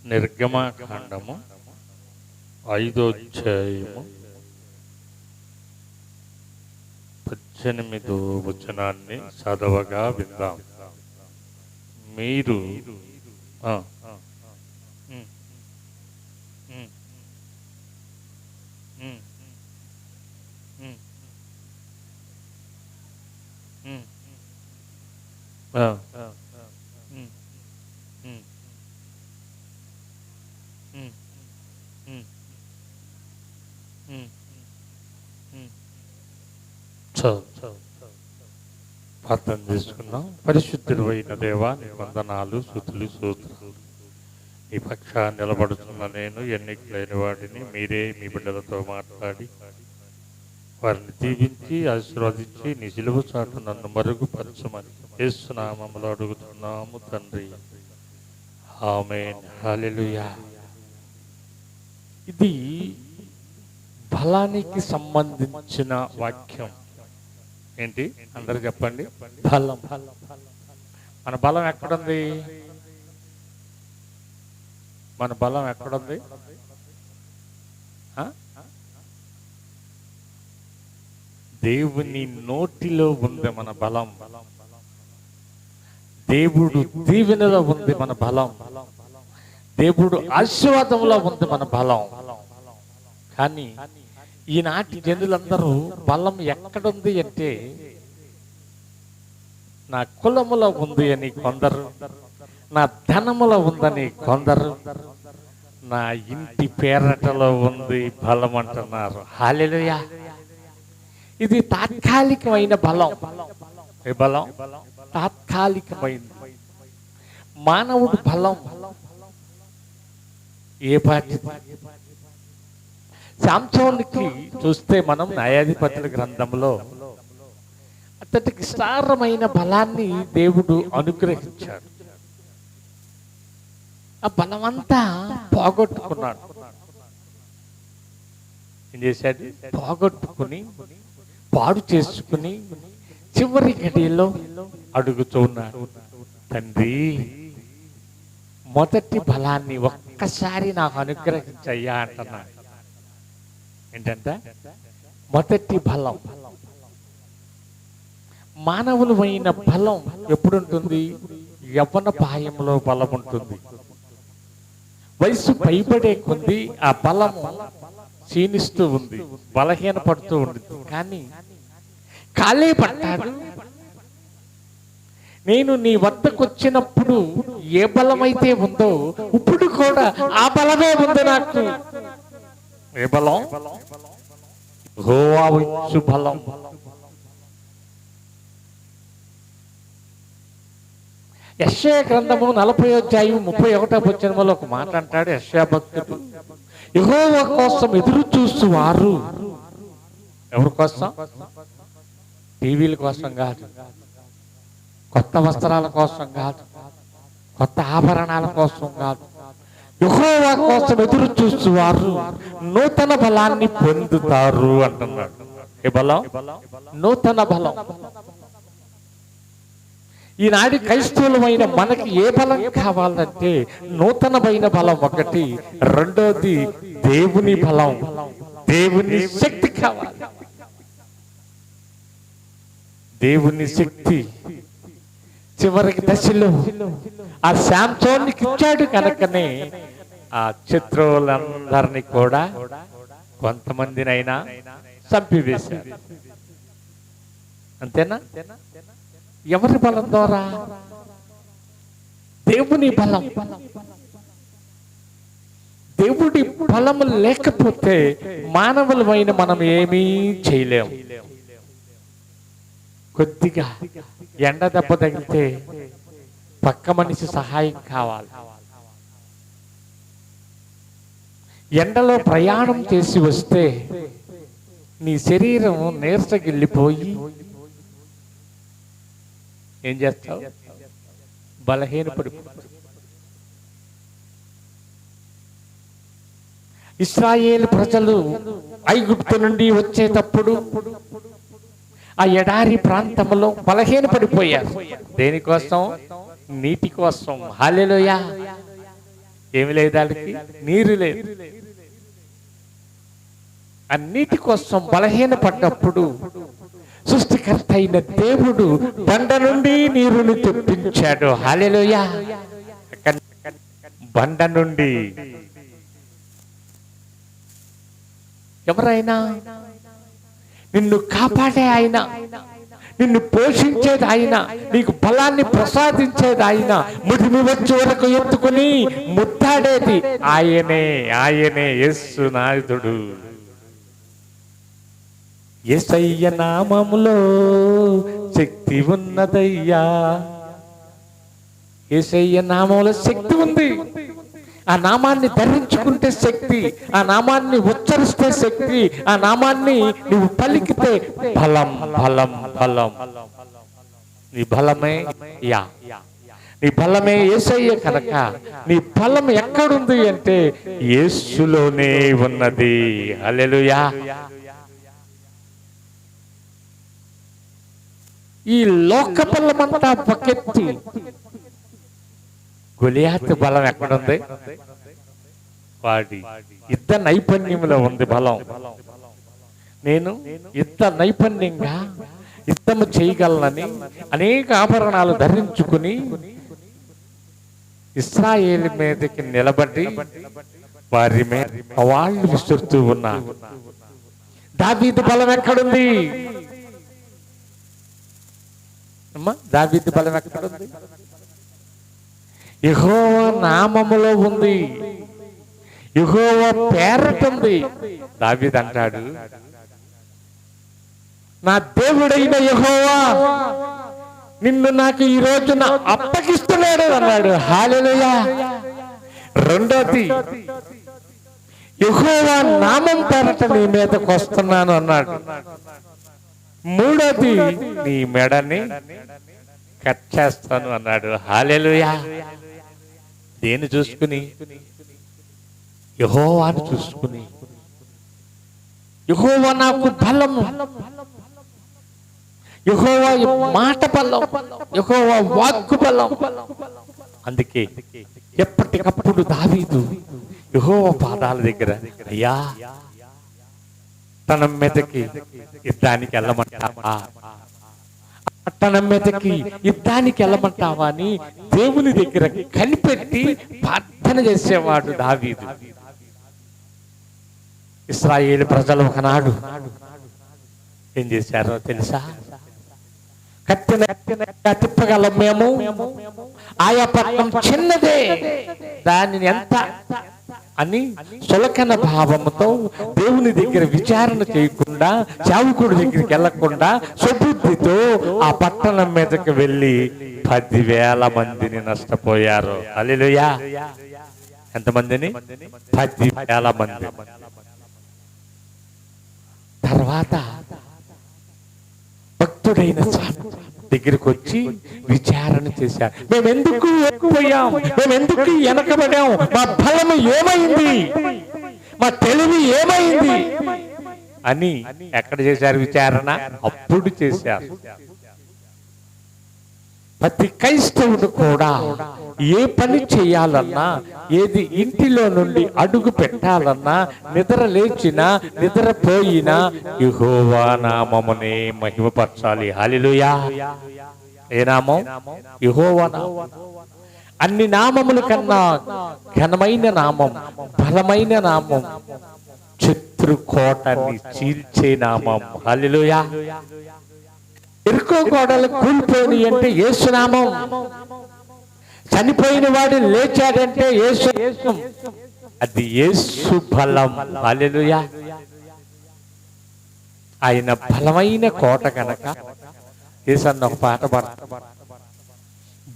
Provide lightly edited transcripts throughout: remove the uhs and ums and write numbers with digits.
నిర్గమకాండము 5వ అధ్యాయము 18వ వచనాన్ని చదవగా విందాం. మీరు ప్రార్థన చేసుకున్నాం. పరిశుద్ధుడు అయిన దేవా, నీ వందనాలు, స్తుతులు, స్తోత్రాలు. ఈ పక్షాన్ని నిలబడుతున్న నేను ఎన్నికలైన వాడిని మీరే మీ బిడ్డలతో మాట్లాడి వారిని దీవించి ఆశీర్వదించి నీ సిలువ చాటు నన్ను మరుగుపరచమని యేసు నామములో అడుగుతున్నాము తండ్రి, ఆమేన్. హల్లెలూయా. ఇది బలానికి సంబంధించిన వాక్యం. ఏంటి అందరూ చెప్పండి? బలం. మన బలం ఎక్కడుంది? మన బలం ఎక్కడుంది? దేవుని నోటిలో ఉంది మన బలం. దేవుడు దీవెనలో ఉంది మన బలం. దేవుడు ఆశీర్వాదంలో ఉంది మన బలం. కానీ ఈనాటి జనులందరూ బలం ఎక్కడుంది అంటే నా కులములో ఉంది అని కొందరు, నా ధనములో ఉందని కొందరు, నా ఇంటి పేరటలో ఉంది బలం అంటున్నారు. హల్లెలూయా. ఇది తాత్కాలికమైన బలం. ఏ బలం? తాత్కాలికమైంది. మానవుడు బలం ఏ పాటి? సంసోనుకి చూస్తే మనం న్యాయాధిపతుల గ్రంథంలో అతడికి విస్తారమైన బలాన్ని దేవుడు అనుగ్రహించాడు. ఆ బలమంతా పోగొట్టుకున్నాడు. ఏం చేశాడు? పోగొట్టుకుని పాడు చేసుకుని చివరి గడియలో అడుగుతున్నాడు, తండ్రి మొదటి బలాన్ని ఒక్కసారి నాకు అనుగ్రహించయ్యా అంటున్నాడు. ఏంటంటే మొదటి బలం. మానవులమైన బలం ఎప్పుడుంటుంది? యవ్వన ప్రాయంలో బలం ఉంటుంది. వయసు పైబడే కొద్ది ఆ బలము క్షీణిస్తూ ఉంది, బలహీన పడుతూ ఉంటుంది. కానీ కాలే పట్టాడు. నేను నీ వద్దకు వచ్చినప్పుడు ఏ బలమైతే ఉందో ఇప్పుడు కూడా ఆ బలమే ఉంది నాకు. ఏ బలం? యెహోవా ఇచ్చు బలం. యెషయా గ్రంథము 40వ అధ్యాయం 31వ వచనములో ఒక మాట అంటాడు యెషయా భక్తుడు, యెహోవా కోసం ఎదురు చూస్తువారు. ఎవరి కోసం? టీవీల కోసం కాదు, కొత్త వస్త్రాల కోసం కాదు, కొత్త ఆభరణాల కోసం కాదు. యెహోవా కోసం ఎదురు చూస్తువారు నూతన బలాన్ని పొందుతారు అంటున్నాడు. ఏ బలం? నూతన బలం. ఈనాటి క్రైస్తవులమైన మనకి ఏ బలం కావాలంటే నూతనమైన బలం ఒకటి, రెండోది దేవుని బలం, దేవుని శక్తి కావాలి. దేవుని శక్తి చివరికి దశలో ఆ శాంసోనికి ఇచ్చాడు. కనుకనే ఆ శత్రువులందరినీ కూడా కొంతమందినైనా చంపివేశారు. అంతేనా? ఎవరి బలం ద్వారా? దేవుని బలం. దేవుడి బలము లేకపోతే మానవులమైన మనం ఏమీ చేయలేము. కొద్దిగా ఎండ దెబ్బ తగిలితే పక్క మనిషి సహాయం కావాలి. ఎండలో ప్రయాణం చేసి వస్తే నీ శరీరం నీరసగిల్లిపోయి ఏం చేస్తావు? బలహీనపడిపోతావు. ఇశ్రాయేలు ప్రజలు ఐగుప్తు నుండి వచ్చేటప్పుడు ఆ ఎడారి ప్రాంతంలో బలహీనపడిపోయారు. దేనికోసం? నీటి కోసం. హల్లెలూయా. ఏమి లేదు, దానికి నీరు లేదు. అన్నిటి కోసం బలహీనపడ్డప్పుడు సృష్టికర్త అయిన దేవుడు బండ నుండి నీరుని తెప్పించాడు. హల్లెలూయా. బండ నుండి ఎవరైనా నిన్ను కాపాడే ఆయన, నిన్ను పోషించేది ఆయన, నీకు బలాన్ని ప్రసాదించేది ఆయన, ముడిమి వచ్చే వరకు ఎత్తుకుని ముద్దాడేది ఆయనే. ఆయనే యేసు నాయుడు. యేసయ్య నామములో శక్తి ఉన్నదయ్యా. యేసయ్య నామంలో శక్తి ఉంది. ఆ నామాన్ని ధరించుకుంటే శక్తి, ఆ నామాన్ని ఉచ్చరిస్తే శక్తి, ఆ నామాన్ని నువ్వు పలికితే బలం. బలం బలం నీ బలమే యా, నీ బలమే యేసయ్య కనుక నీ బలం ఎక్కడుంది అంటే యేసులోనే ఉన్నది. హల్లెలూయా. ఈ లోక బలమంతా పకెత్తి గొలియాతు బలం ఎక్కడుంది? వాడి యుద్ధ నైపుణ్యంలో ఉంది బలం. నేను యుద్ధ నైపుణ్యంగా యుద్ధము చేయగలనని అనేక ఆభరణాలు ధరించుకుని ఇశ్రాయేలు మీదకి నిలబడి వారి మీద వాళ్ళు విసురుతూ ఉన్నారు. దావీదు బలం ఎక్కడుంది? దావీదు బలం ఎక్కడుంది? యెహోవా నామములో ఉంది, యెహోవా పేరట ఉంది. దావీదు అంటాడు, నా దేవుడైన యెహోవా నిన్ను నాకు ఈ రోజున అప్పగిస్తున్నాడు అన్నాడు. హల్లెలూయా. రెండోది, యెహోవా నామం పేరట నీ మీదకి వస్తున్నాను అన్నాడు. మూడోది, నీ మెడని కట్ చేస్తాను అన్నాడు. హల్లెలూయా. దేన్ని చూసుకుని? యెహోవాను చూసుకుని. యెహోవా నాకు బలము, యెహోవా మాట బలం, యెహోవా వాక్కు బలం. అందుకే ఎప్పటికప్పుడు దావీదు యెహోవా పాదాల దగ్గర, అయ్యా తన మీదకి యుద్ధానికి వెళ్ళమంటావా, పట్టణం మీదకి యుద్ధానికి వెళ్ళమంటావా అని దేవుని దగ్గర కనిపెట్టి ప్రార్థన చేసేవాడు దావీదు. ఇశ్రాయేలు ప్రజలు ఒకనాడు ఏం చేశారో తెలుసా? కత్తిన తిప్పగలం మేము, ఆయా పట్టణం చిన్నదే, దానిని ఎంత అని సులకన భావంతో దేవుని దగ్గర విచారణ చేయకుండా, చావుకుడి దగ్గరికి వెళ్లకుండా సుబుద్ధితో ఆ పట్టణం మీదకి వెళ్ళి 10,000 మందిని నష్టపోయారు. హల్లెలూయా. ఎంతమందిని? 10,000 మంది. తర్వాత భక్తుడైన దగ్గరికి వచ్చి విచారణ చేశారు. మేము ఎందుకు ఎక్కువయ్యాం, మేము ఎందుకు వెనకబడాం, మా బలము ఏమైంది, మా తెలివి ఏమైంది అని ఎక్కడ చేశారు విచారణ? అప్పుడు చేశారు. ప్రతి క్రైస్తవుడు కూడా ఏ పని చేయాలన్నా, ఏది ఇంటిలో నుండి అడుగు పెట్టాలన్నా, నిద్ర లేచినా నిద్రపోయినా యెహోవా నామమునే మహిమపరచాలి. హల్లెలూయా. ఏ నామం? యెహోవా నామం. అన్ని నామముల కన్నా ఘనమైన నామం, బలమైన నామం, శత్రు కోటని చీల్చే నామం. హల్లెలూయా. ఎరుకో గోడలు కూలిపోయి అంటే యేసు నామం. చనిపోయిన వాడు లేచాడంటే యేసు, అది యేసు బలం. హల్లెలూయా. ఆయన బలమైన కోట కనుక యేసన్న ఒక పాట పాడతాడు.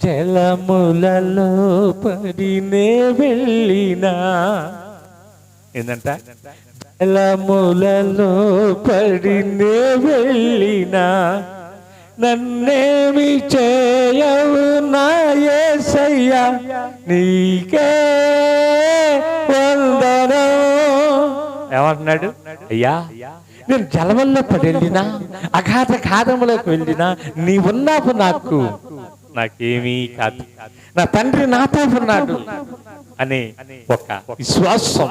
జలములలో పడినే వెళ్ళినా, ఏంటంట? జలములలో పడినే వెళ్ళినా నన్నేమి చేయవు నా యేసయ్యా, నీకే వందనం. ఏమంటున్నాడు? అయ్యా నేను జలముల్లో పడి వెళ్ళినా, అగాధ కాదములోకి వెళ్ళినా నీవున్నావు నాకు, నాకేమీ కాదు. నా తండ్రి నాతో ఉన్నాడు, అనే ఒక విశ్వాసం,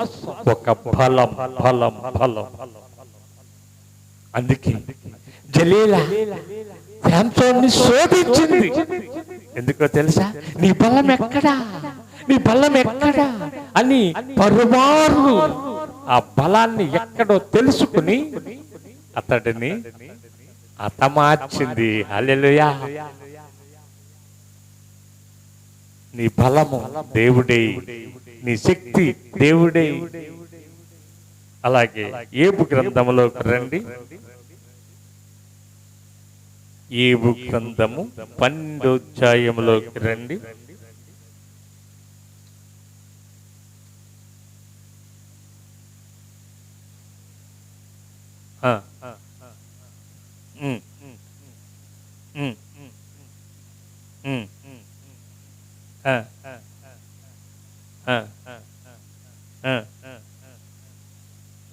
ఒక బలం బలం బలం. అందుకే జలీలా శాంసోన్ని శోధించింది. ఎందుకో తెలుసా? నీ బలం ఎక్కడా, నీ బలం ఎక్కడా అని పరుమారు ఆ బలాన్ని ఎక్కడో తెలుసుకుని అతడిని హతమార్చింది. హల్లెలూయా. నీ బలము దేవుడే, నీ శక్తి దేవుడే. అలాగే ఏబు గ్రంథములోకి రండి. ఏబు గ్రంథము 12వ అధ్యాయములోకి రండి.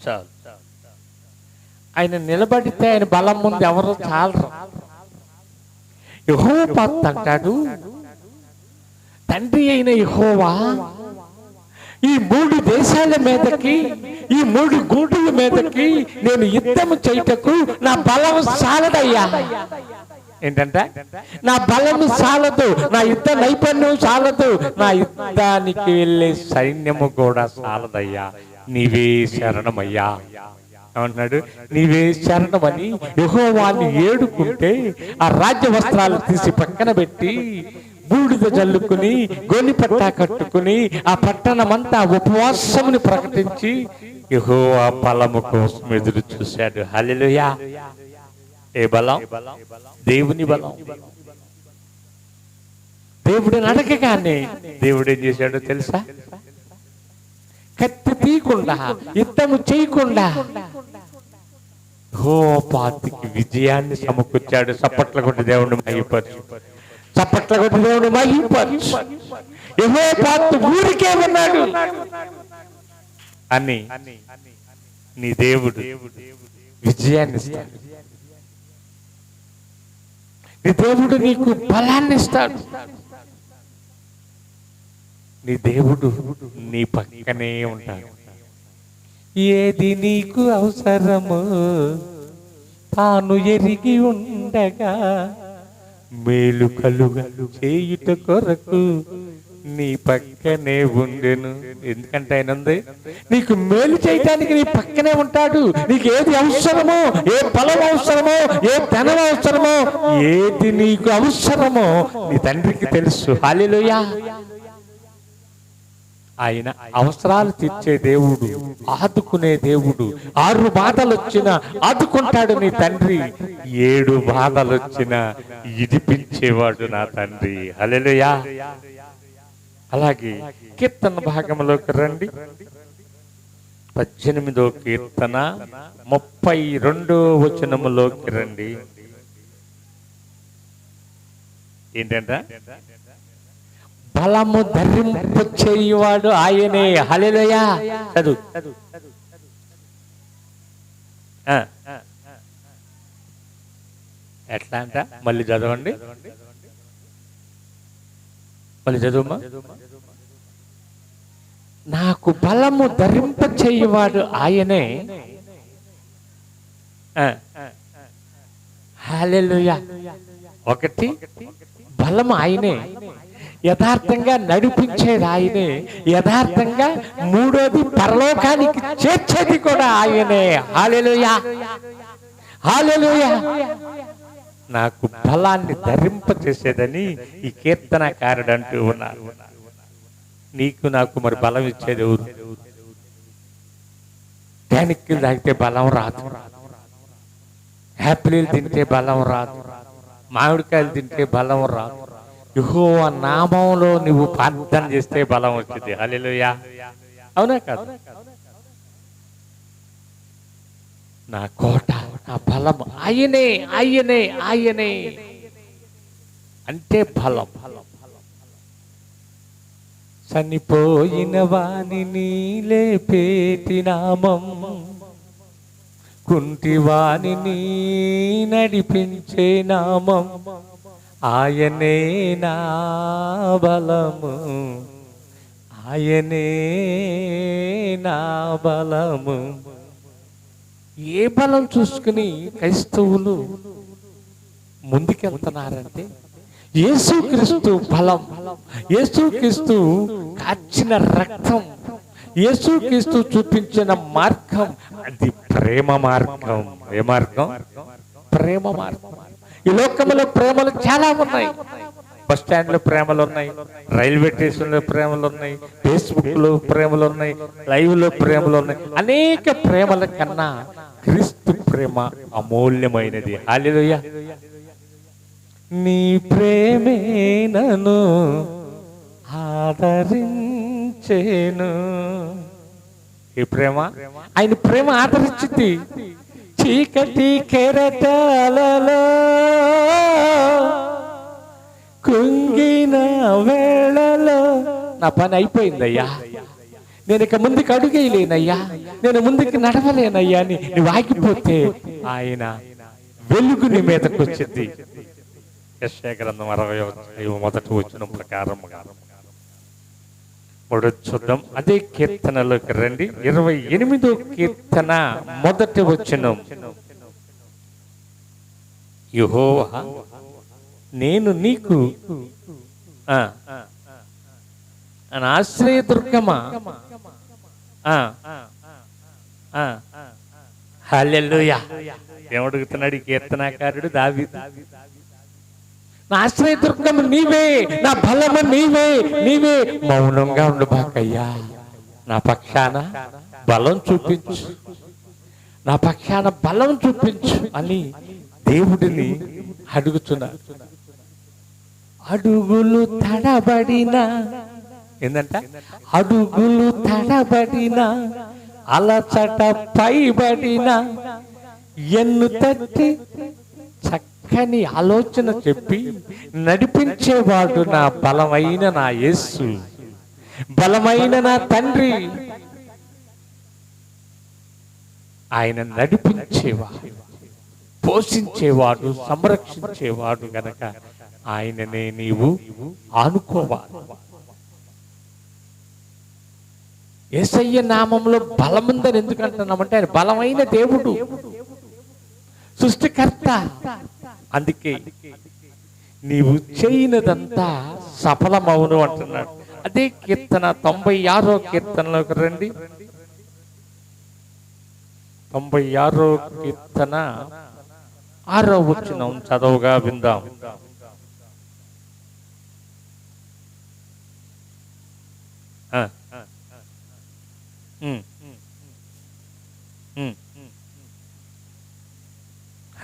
చాలు. ఆయన నిలబడితే ఆయన బలం ముందు ఎవరు చాలరు. యెహోవా అంటాడు, తండ్రి అయిన యెహోవా ఈ 3 దేశాల మీదకి, ఈ 3 గూడుల మీదకి నేను యుద్ధము చేయుటకు నా బలం సాలదయ్యా. ఏంటంటే నా బలము సాలదు, నా యుద్ధ నైపుణ్యం సాలదు, నా యుద్ధానికి వెళ్ళే సైన్యము కూడా సాలదయ్యా. నీవే శరణమయ్యా ఏమంటున్నాడు? నీవే శరణమని యెహోవాని ఏడుకుంటే ఆ రాజ్య వస్త్రాలు తీసి పక్కన పెట్టి బూడిద జల్లుకుని గోనిపట్టా కట్టుకుని ఆ పట్టణమంతా ఉపవాసముని ప్రకటించి యెహోవా బలము కోసం ఎదురు చూశాడు. హల్లెలూయా. ఏ బలం? దేవుని బలం. దేవుడిని అడగగానే దేవుడు ఏం చేశాడో తెలుసా? కత్తి తీయకుండా, యుద్ధము చేయకుండా యెహోవాకి విజయాన్ని సమకూర్చాడు. చప్పట్ల కొట్టి దేవుడిని మహిమపరచు, చప్పట్ల కొట్టి దేవుడిని మహిమపరచు. యెహోవా ఊరికే ఉన్నాడు అని నీ దేవుడు విజయాన్ని ఇస్తాడు. నీ దేవుడు నీకు బలాన్ని ఇస్తాడు. నీ దేవుడు నీ పక్కనే ఉంటాడు. ఏది నీకు అవసరమో తాను ఎరిగి ఉండగా మేలు కలుగా చేయుట కొరకు నీ పక్కనే ఉండెను. ఎందుకంటే ఆయన ఉంది, నీకు మేలు చేయటానికి నీ పక్కనే ఉంటాడు. నీకు ఏది అవసరమో, ఏ బలం అవసరమో, ఏ ధనం అవసరమో, ఏది నీకు అవసరమో నీ తండ్రికి తెలుసు. హల్లెలూయా. ఆయన అవసరాలు తీర్చే దేవుడు, ఆదుకునే దేవుడు. 6 బాధలు వచ్చినా ఆదుకుంటాడు నీ తండ్రి, 7 బాధలు వచ్చినా ఇడిపించేవాడు నా తండ్రి. హల్లెలూయా. అలాగే కీర్తన భాగంలోకి రండి. 18వ కీర్తన 32వ వచనములోకి రండి. ఏంటంట? బలము ధరింపు చేయువాడు ఆయనే. హల్లెలూయా. చదువు. ఎట్లా అంట? మళ్ళీ చదవండి, మళ్ళీ చదువుమా. నాకు బలము ధరింప చేయువాడు ఆయనే. హల్లెలూయా. ఒకటి బలము ఆయనే, యథార్థంగా నడిపించేది ఆయనే, యథార్థంగా మూడోది పరలోకానికి చేర్చేది కూడా ఆయనే. హల్లెలూయా. హల్లెలూయా. నాకు బలాన్ని ధరింప చేసేదని ఈ కీర్తనకారుడు అంటూ ఉన్నారు. నీకు నాకు మరి బలం ఇచ్చేది ఎవరు? టానిక్లు తాగితే బలం రాదు, యాపిల్ తింటే బలం రాదు, మామిడికాయలు తింటే బలం రాదు. యెహోవా నామములో నువ్వు ప్రార్థన చేస్తే బలం వచ్చింది. హల్లెలూయా. అవునా కాదు? నా కోట, నా బలం ఆయనే, ఆయనే, ఆయనే అంటే బలం. చనిపోయిన వానిని లేపేటి నామం, కుంటి వానిని నడిపించే నామం, ఆయనే నా బలము, ఆయనే నా బలము. ఏ బలం చూసుకుని క్రైస్తవులు ముందుకెళ్తున్నారంటే యేసుక్రీస్తు బలం, యేసుక్రీస్తు కాచిన రక్తం, యేసుక్రీస్తు చూపించిన మార్గం, అది ప్రేమ మార్గం. ఏ మార్గం? ప్రేమ మార్గం. ఈ లోకంలో ప్రేమలు చాలా ఉన్నాయి. బస్ స్టాండ్ లో ప్రేమలు ఉన్నాయి, రైల్వే స్టేషన్ లో ప్రేమలు ఉన్నాయి, ఫేస్బుక్ లో ప్రేమలు ఉన్నాయి, లైవ్ లో ప్రేమలు ఉన్నాయి. అనేక ప్రేమల కన్నా క్రీస్తు ప్రేమ అమూల్యమైనది. హల్లెలూయా. నీ ప్రేమే నన్ను ఆదరించేను. ఈ ప్రేమ, ఆయన ప్రేమ ఆదరించింది. చీకటి కెరటాలలో కుంగిన వేళలో నా పని అయిపోయిందయ్యా, నేను ఇక ముందుకు అడుగేయలేనయ్యా, నేను ముందుకు నడవలేనయ్యా అని నువ్వు ఆగిపోతే ఆయన వెలుగు నీ మీదకు వచ్చింది. యెషయా గ్రంథం 60వ ప్రకారం చూద్దాం. అదే కీర్తనలోకి రండి. 28వ కీర్తన 1వ వచనం. యెహోవా నేను నీకు ఆశ్రయదుర్గమా. హల్లెలూయా. ఏమడుగుతున్నాడు ఈ కీర్తనాకారుడు దావీదు? నా ఆశ్రయదుర్గము నీవే, నా బలము నీవే, నీవే. మౌనంగా ఉండు బాకయ్యా, నా పక్షాన బలం చూపించు, నా పక్షాన బలం చూపించు అని దేవుడిని అడుగుతున్నా. అడుగులు తడబడిన, ఏందంట? అడుగులు తడబడిన, అలచట పైబడిన, ఎన్ను తట్టి చక్కని ఆలోచన చెప్పి నడిపించేవాడు నా బలమైన నా యేసు, బలమైన నా తండ్రి. ఆయన నడిపించేవాడు, పోషించేవాడు, సంరక్షించేవాడు గనక ఆయననే నీవు ఆనుకోవాలి. యేసయ్య నామంలో బలముందని ఎందుకు అంటున్నామంటే ఆయన బలమైన దేవుడు, సృష్టికర్త. అందుకే నీవు చేయనదంతా సఫలమవును అంటున్నాడు. అదే కీర్తన 96వ కీర్తనలోకి రండి. 96వ కీర్తన 6వ వచనం చదవగా విందాం.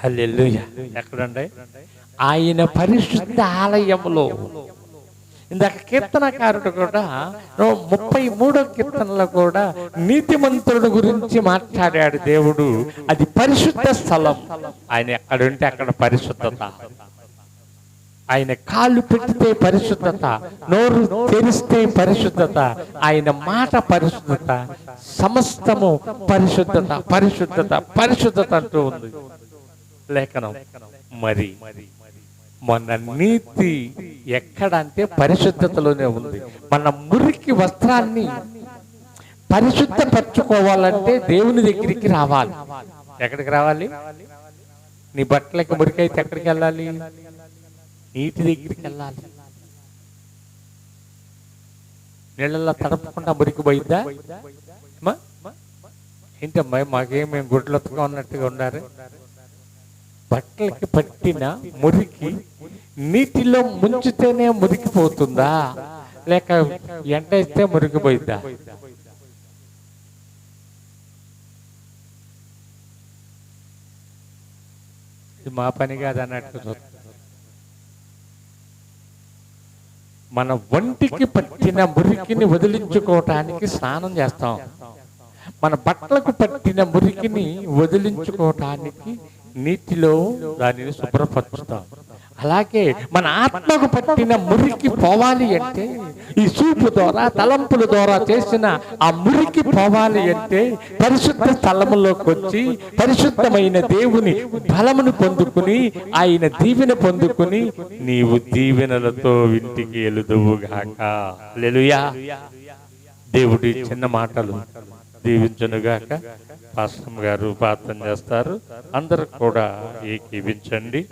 హల్లెలూయా. ఎక్కడండి? ఆయన పరిశుద్ధ ఆలయములో. ఇందాక కీర్తనకారుడు కూడా 33వ కీర్తనలో కూడా నీతిమంతుడు గురించి మాట్లాడాడు దేవుడు. అది పరిశుద్ధ స్థలం. ఆయన ఎక్కడుంటే అక్కడ పరిశుద్ధత. ఆయన కాళ్ళు పెట్టితే పరిశుద్ధత, నోరు తెరిస్తే పరిశుద్ధత, ఆయన మాట పరిశుద్ధత, సమస్తము పరిశుద్ధత, పరిశుద్ధత, పరిశుద్ధత అంటూ ఉంది లేఖనం. మరి మన నీతి ఎక్కడంటే పరిశుద్ధతలోనే ఉంది. మన మురికి వస్త్రాన్ని పరిశుద్ధపరచుకోవాలంటే దేవుని దగ్గరికి రావాలి. ఎక్కడికి రావాలి? నీ బట్టలకి మురికైతే ఎక్కడికి వెళ్ళాలి? నీటి దగ్గరికి వెళ్ళాలి. నీళ్ళల్లో తడపకుండా మురికి పోయిద్దా? ఏంటమ్మా మాకేమేం గుడ్లొత్తగా ఉన్నట్టుగా ఉండారు? బట్టలకి పట్టిన మురికి నీటిలో ముంచితేనే మురికిపోతుందా, లేక ఎండ ఇస్తే మురికిపోయిద్దా? ఇది మా పని కాదు అన్నట్టు. మన ఒంటికి పట్టిన మురికిని వదిలించుకోవటానికి స్నానం చేస్తాం. మన బట్టలకు పట్టిన మురికిని వదిలించుకోవటానికి నీటిలో దానిని శుభ్రపరుచుతాం. అలాగే మన ఆత్మకు పట్టిన మురికి పోవాలి అంటే, ఈ చూపు ద్వారా తలంపుల ద్వారా చేసిన ఆ మురికి పోవాలి అంటే పరిశుద్ధ స్థలములోకి వచ్చి పరిశుద్ధమైన దేవుని బలమును పొందుకుని ఆయన దీవెన పొందుకుని నీవు దీవెనలతో ఇంటికి ఎలుదువుగాక. హల్లెలూయా. దేవుడి చిన్న మాటలు దీవించునుగాక. పాస్టర్ గారు ప్రార్థన చేస్తారు. అందరూ కూడా ఏకీవించండి.